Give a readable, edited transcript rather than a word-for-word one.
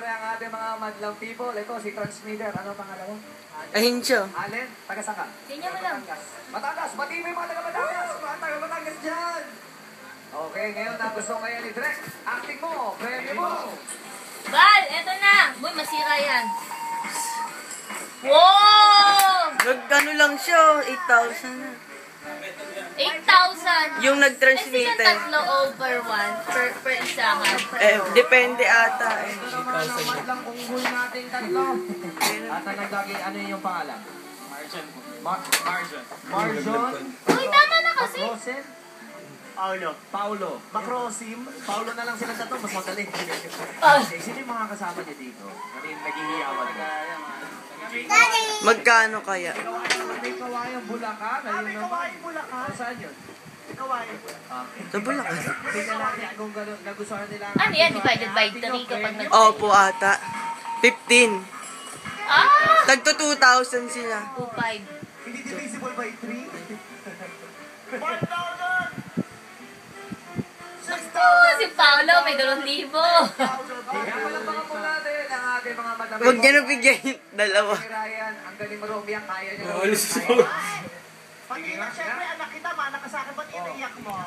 ang ating mga madlang people. Ito, si transmitter. Ano pangalan mo? Ayun siya. Allen, taga saan ka? Ganyan mo lang. Batangas. Ba't mo yung mga taga Batangas? Mga taga Batangas dyan. Okay, ngayon na gusto kaya ni Drek. Acting mo, premyo mo. Bal, eto na. Boy, masira yan. Wow! Nag-ano lang siya, 8,000 na. 8,000. Yung nag-transmitter. Tatlo over 1 per isahan. Depende ata eh. Ito naman ang madlang unggol natin tatlo. At ang nagdagi, ano yung pangalan? Marjan po. Marjon. Marjon. Uy, tama na kasi. Macrosin. Paulo. Macrosim. Paulo na lang sila tatlo, mas madali. Sino yung mga kasama niya dito? Ano yung naghihiyawan mo? Magkano kaya? May kawayang Bulacan. May kawayang Bulacan. Saan yun? Sa Bulacan. Tingnan natin kung gano'n nagustuhan nila. Ano yan? Divided by 3 kapag nag... Opo ata. 15. Ah! Tagto 2,000 sila. 2,500. Hindi divisible by 3? 6,000. Si Paolo, may 2,000. Kaya pala mga po natin ang ating mga madami. Huwag niya nabigyan yung dalawa. Ryan, ang galing mo umiyak, kaya niya. Alis Kaya. ako. Pag-iyak, syempre anak kita, maanak ka sa akin, ba't iniiyak mo?